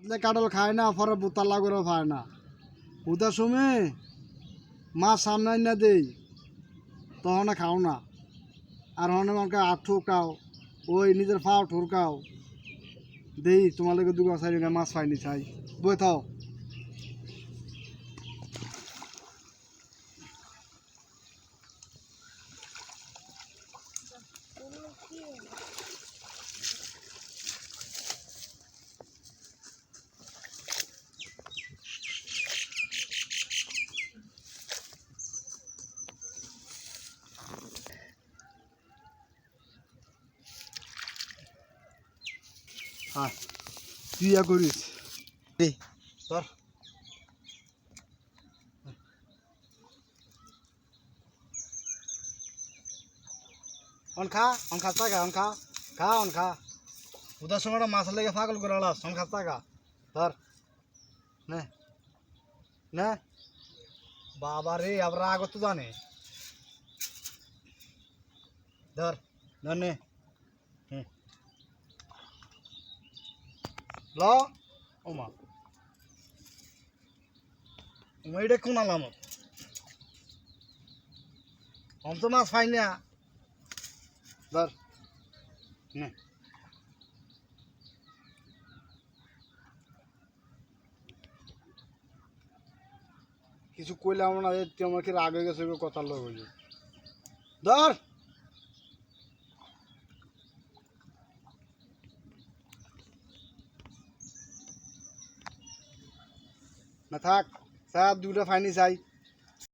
কাটল খায় না পরে বোতালা করে খায় না উদার সময় মাছ সামনে না দেই তখন খাও না আর হনে আমাকে হাত ঠুকাও ওই নিজের ফাও ঠুরকাও দেই তোমাদেরকে দুগা চাই না মাছ পাইনি চাই বই থাও হ্যাঁ তুই ইয়া করিস এই ধর অন খাস্তা খা অন খা উদার সময়টা মাছ লেগে পাগল করে আলাস অন খাস্তা খা ধর নে নে বাবা রে আবার আগত তো জানে ধর ধর নে ল ওমা এটা কোন আলামত আমি তো মাছ পাই না ধর নে কিছু কইলাম না তোমার কি রাগ হয়ে গেছে কথা লোক হইল ধর না থাক স্যার দুটা ফাইনি চাই